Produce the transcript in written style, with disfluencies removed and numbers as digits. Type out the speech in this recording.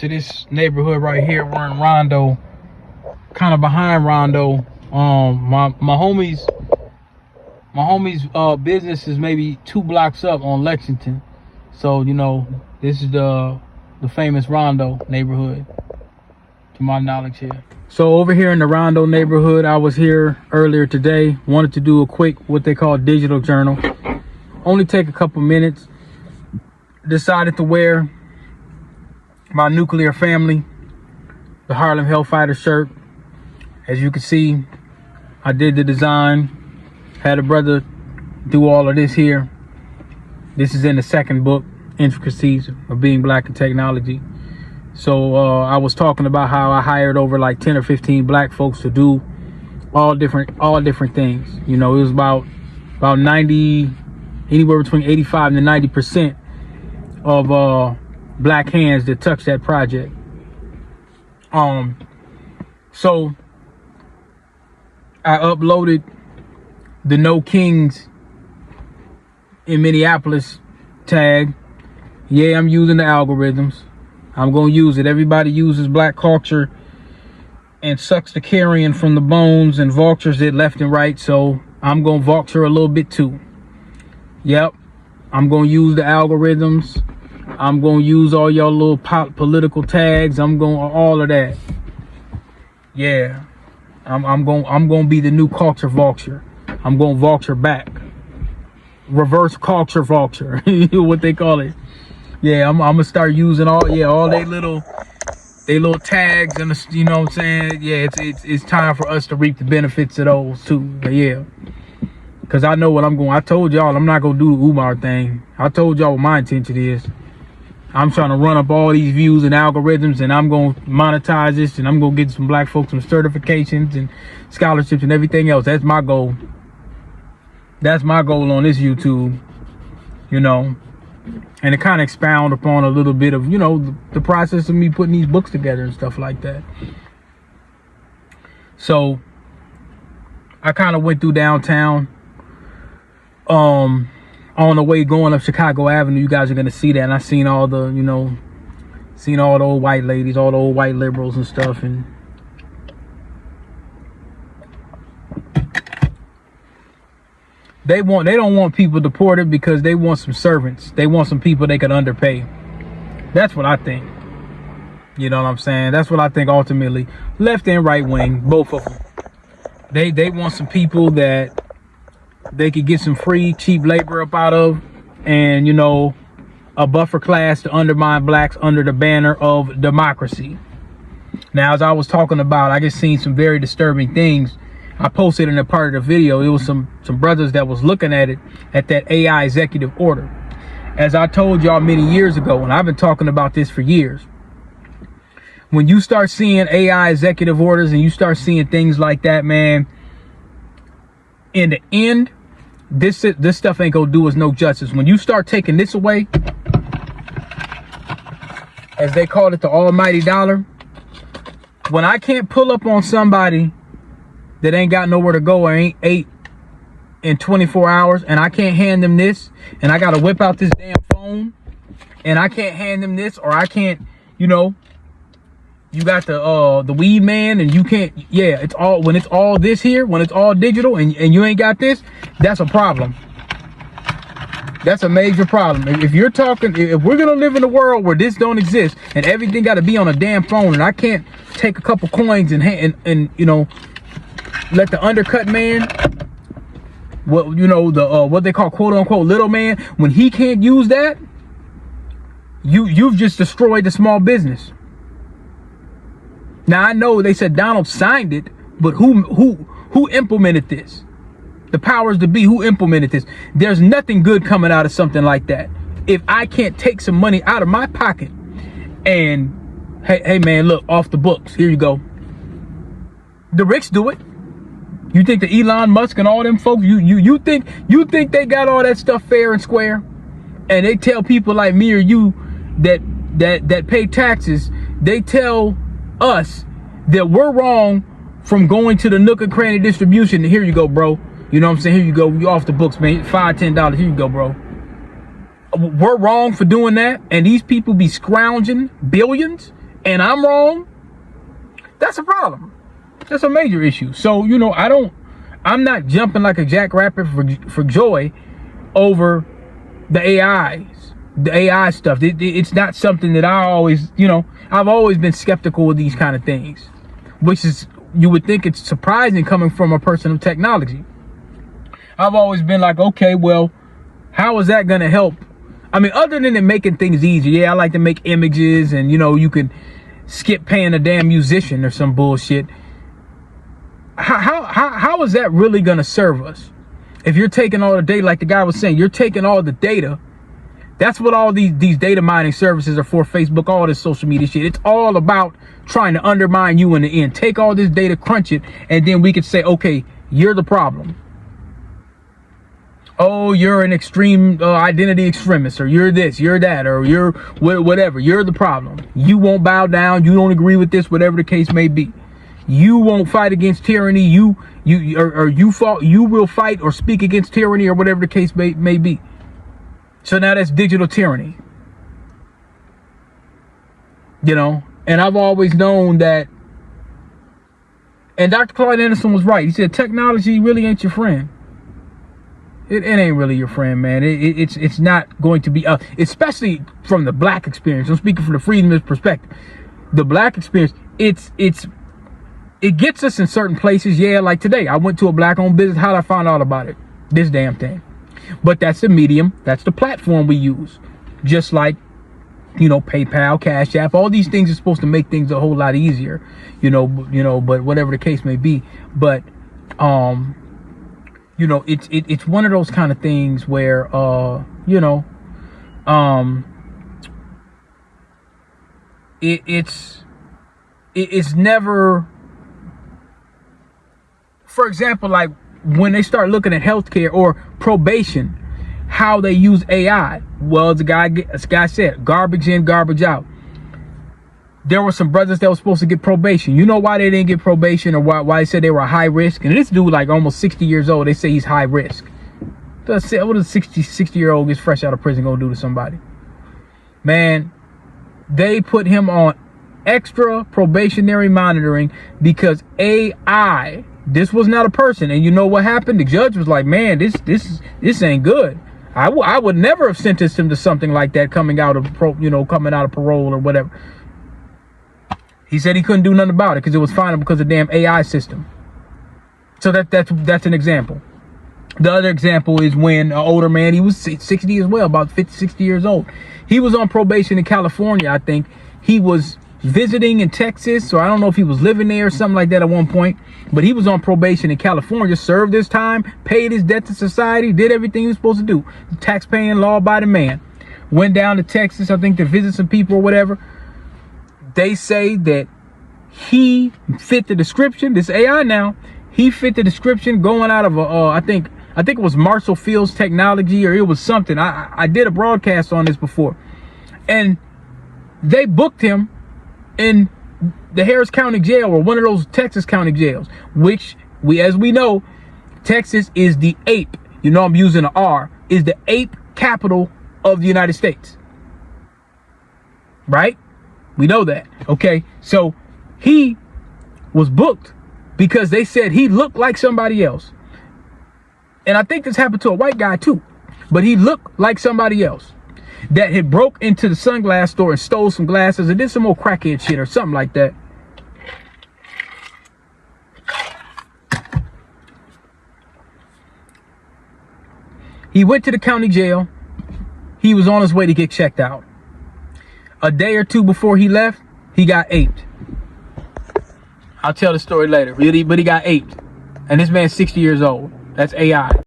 To this neighborhood right here. We're in Rondo, kind of behind Rondo. My homie's business is maybe 2 blocks up on Lexington. So this is the famous Rondo neighborhood, to my knowledge here. So over here in the Rondo neighborhood, I was here earlier today. Wanted to do a quick what they call digital journal. Only take a couple minutes. Decided to wear my nuclear family, the Harlem Hellfighter shirt. As you can see, I did the design, had a brother do all of this here. This is in the second book, Intricacies of Being Black in Technology. So I was talking about how I hired over like 10 or 15 black folks to do all different things. It was about 90, anywhere between 85 to 90% of black hands that touched that project. So I uploaded the No Kings in Minneapolis tag. Yeah, I'm using the algorithms. I'm gonna use it. Everybody uses black culture and sucks the carrion from the bones and vultures it left and right. So I'm gonna vulture a little bit too. Yep, I'm gonna use the algorithms. I'm gonna use all y'all little political tags. I'm going all of that. Yeah, I'm gonna be the new culture vulture. I'm gonna vulture back. Reverse culture vulture, what they call it. Yeah, I'm gonna start using all they little tags, and you know what I'm saying. Yeah, it's time for us to reap the benefits of those too. But yeah, because I know what I'm going. I told y'all I'm not gonna do the Umar thing. I told y'all what my intention is. I'm trying to run up all these views and algorithms, and I'm going to monetize this, and I'm going to get some black folks some certifications and scholarships and everything else. That's my goal. That's my goal on this YouTube, and to kind of expound upon a little bit of, the process of me putting these books together and stuff like that. So I kind of went through downtown. On the way going up Chicago Avenue, you guys are gonna see that, and I seen all the, seen all the old white ladies, all the old white liberals and stuff, and they don't want people deported because they want some servants. They want some people they could underpay. That's what I think. You know what I'm saying? That's what I think ultimately. Left and right wing, both of them. They want some people that they could get some free, cheap labor up out of, and, a buffer class to undermine blacks under the banner of democracy. Now, as I was talking about, I just seen some very disturbing things. I posted in a part of the video. It was some brothers that was looking at it, at that AI executive order. As I told y'all many years ago, and I've been talking about this for years, when you start seeing AI executive orders and you start seeing things like that, man, in the end, this stuff ain't gonna do us no justice. When you start taking this away, as they call it, the almighty dollar, when I can't pull up on somebody that ain't got nowhere to go or ain't ate in 24 hours, and I can't hand them this, and I gotta whip out this damn phone, and I can't hand them this, or I can't, you got the weed man, and you can't. Yeah, it's all, when it's all this here, when it's all digital, and you ain't got this, that's a problem. That's a major problem. If you're talking, if we're gonna live in a world where this don't exist and everything got to be on a damn phone, and I can't take a couple coins and let the undercut man, what they call quote unquote little man, when he can't use that, you've just destroyed the small business. Now, I know they said Donald signed it, but who implemented this? The powers to be, who implemented this? There's nothing good coming out of something like that. If I can't take some money out of my pocket and, hey man, look, off the books, here you go. The rich do it. You think the Elon Musk and all them folks, you think they got all that stuff fair and square? And they tell people like me or you that pay taxes, they tell us that we're wrong from going to the nook and cranny distribution. Here you go, bro. You know what I'm saying? Here you go. You off the books, man. $5, $10. Here you go, bro. We're wrong for doing that, and these people be scrounging billions and I'm wrong, that's a problem. That's a major issue. So, you know, I'm not jumping like a jackrabbit for joy over the AI stuff. It's not something that I always, you know, I've always been skeptical of these kind of things, which is, you would think it's surprising coming from a person of technology. I've always been like, okay, well, how is that going to help? I mean, other than it making things easier, yeah, I like to make images and, you know, you can skip paying a damn musician or some bullshit. How is that really going to serve us? If you're taking all the data, like the guy was saying, you're taking all the data. That's what all these data mining services are for, Facebook, all this social media shit. It's all about trying to undermine you in the end. Take all this data, crunch it, and then we could say, okay, you're the problem. Oh, you're an extreme identity extremist, or you're this, you're that, or you're whatever. You're the problem. You won't bow down. You don't agree with this, whatever the case may be. You won't fight against tyranny. You will fight or speak against tyranny, or whatever the case may be. So now that's digital tyranny. You know, and I've always known that. And Dr. Claude Anderson was right. He said technology really ain't your friend. It ain't really your friend, man. It's not going to be, especially from the black experience. I'm speaking from the freedomist perspective. The black experience, it gets us in certain places. Yeah, like today, I went to a black-owned business. How did I find out about it? This damn thing. But that's the medium. That's the platform we use. Just like, you know, PayPal, Cash App, all these things are supposed to make things a whole lot easier. You know, but whatever the case may be. But, you know, it's one of those kind of things where, you know, it's never, for example, like when they start looking at healthcare or probation, how they use AI. Well, this guy said, garbage in, garbage out. There were some brothers that were supposed to get probation. You know why they didn't get probation, or why they said they were high risk? And this dude, like almost 60 years old, they say he's high risk. What a 60-year-old gets fresh out of prison gonna do to somebody? Man, they put him on extra probationary monitoring because AI, this was not a person. And you know what happened? The judge was like, man, this ain't good. I would never have sentenced him to something like that coming out of parole or whatever. He said he couldn't do nothing about it because it was final because of the damn AI system. So that's an example. The other example is when an older man, he was 60 as well, about 50, 60 years old. He was on probation in California, I think. He was visiting in Texas, so I don't know if he was living there or something like that at one point. But he was on probation in California, served his time, paid his debt to society, did everything he was supposed to do. Tax-paying, law-abiding man. Went down to Texas, I think, to visit some people or whatever. They say that he fit the description. This AI now, he fit the description going out of I think it was Marshall Field's technology, or it was something. I did a broadcast on this before, and they booked him in the Harris County Jail, or one of those Texas county jails, which as we know, Texas is the ape. You know, I'm using an R. Is the ape capital of the United States, right? We know that. Okay, so he was booked because they said he looked like somebody else. And I think this happened to a white guy too, but he looked like somebody else that had broke into the sunglass store and stole some glasses and did some more crackhead shit or something like that. He went to the county jail. He was on his way to get checked out. A day or two before he left, he got aped. I'll tell the story later, really, but he got aped. And this man's 60 years old. That's AI.